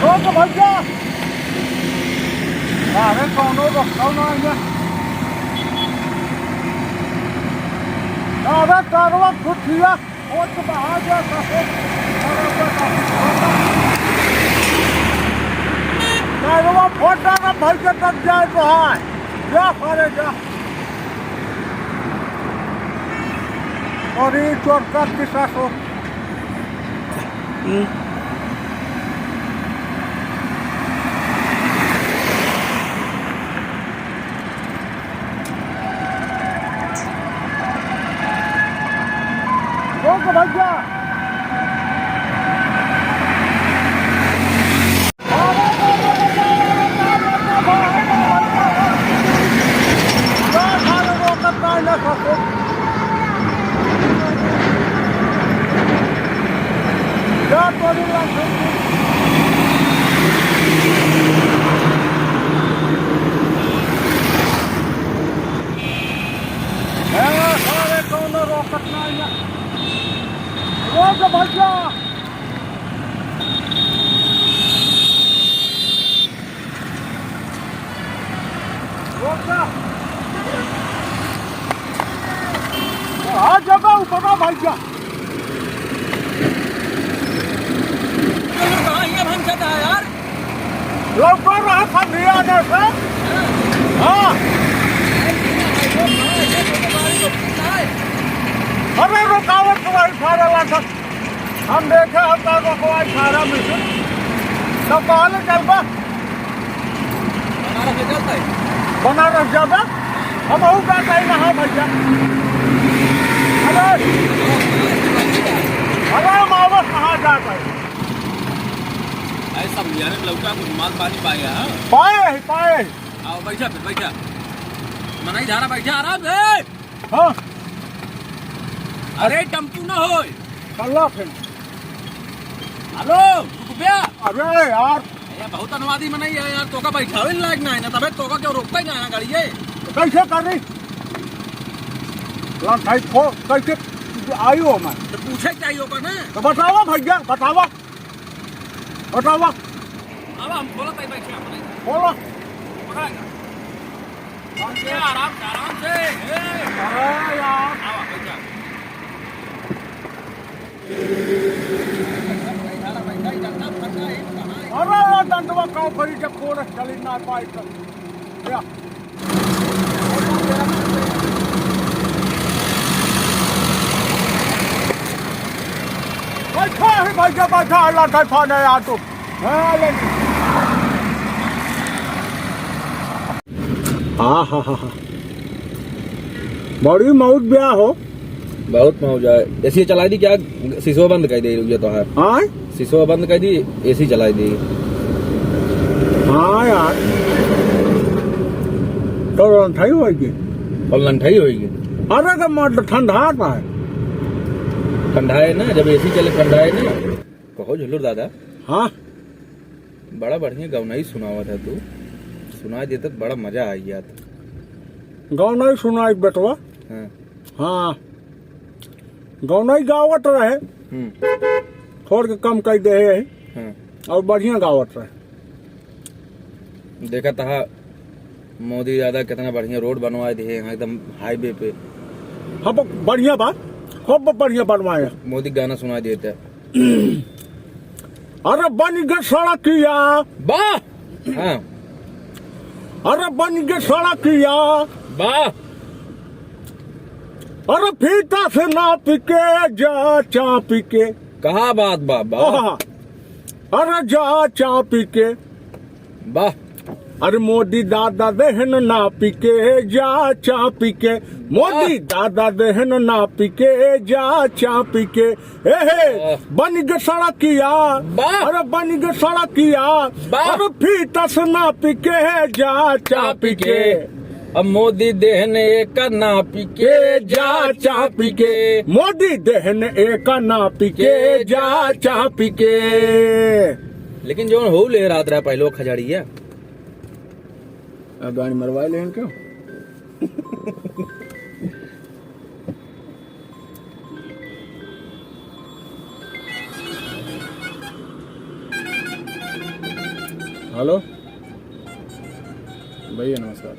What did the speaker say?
रोक भैया अरे कौनो रखो ना अरे कारवा खुशिया ओट बहा जा कारवा फोटा ना भैया तक जाए तो है जा करे जा और ये चोरका किसा सो रोक भैया रोक भैया आ जगह उतरा भैया यार लौका रहा था भैया ने से हाँ अरे रुकावट तुम्हारी खारा था हम देखे हम रुकवाई खारा मिशन तो कहले चलबा बनारस जाबा हम हूँ का कहीं नहा भैया अरे मावस कहाँ जाता है ऐसा यार लौका कुछ माल पानी पाएगा पाए आओ बैठा फिर बैठा मनाई धारा बैठा आराम से हाँ अरे टम्पू ना हो चला फिर हेलो रुपया अरे यार ये बहुत अनुवादी मनाई है यार तोका बैठावे लायक ना है ना तबे तोका क्यों रोकता ही ना है गाड़ी ये कैसे कर रही भाई को कैसे आई हो मैं तो पूछे क्या होगा ना तो बतावा भैया बतावा अब हम बोला तय बैठे अपने बोलो पकड़ेगा आराम से अरे यार आवा बैठा अरे दंडवा का भरी जब कोरस चली ना पाई तो या बैठा है भैया बैठा अल्लाह तैफा ने आ तो हाँ हाँ हाँ हाँ बड़ी मौत ब्याह हो बहुत मौज है एसी चलाई दी क्या शीशो बंद कर दी रुक तो है हाँ शीशो बंद कर दी एसी चलाई दी हाँ यार तो लंठाई होगी और लंठाई होगी अरे का मत ठंडा है ठंडा है ना जब एसी चले ठंडा है ना कहो झुल्लुर दादा हाँ बड़ा बढ़िया गवनाई सुनावा था तू सुना दे तक बड़ा मजा आ गया था गाँव नहीं सुनाई बेटवा हाँ हाँ गाँव नहीं गावत रहे थोड़ के कम कर दे हाँ और बढ़िया गावत रहे देखा था मोदी दादा कितना बढ़िया रोड बनवा दिए यहाँ एकदम हाईवे पे हाँ बढ़िया बात खूब बढ़िया बनवाए मोदी गाना सुना देते अरे बन गए सड़किया वाह हाँ अरे बन गए सड़किया वाह अरे फीता से नाप के जा चाप के कहा बात बाबा अरे जा चाप के वाह अरे मोदी दादा दहन नाप के जा चाप के मोदी दादा दहन नाप के जा चाप के बन गए सड़किया अरे बन गए सड़किया अरे फीता से नाप के जा चाप के अब मोदी देहन एक नाप के जा चाप के मोदी दहन एक नाप के जा चाप के लेकिन जो हो ले रात रहा पहले खजाड़ी है गाड़ी मरवा लें क्यों हेलो भैया नमस्कार।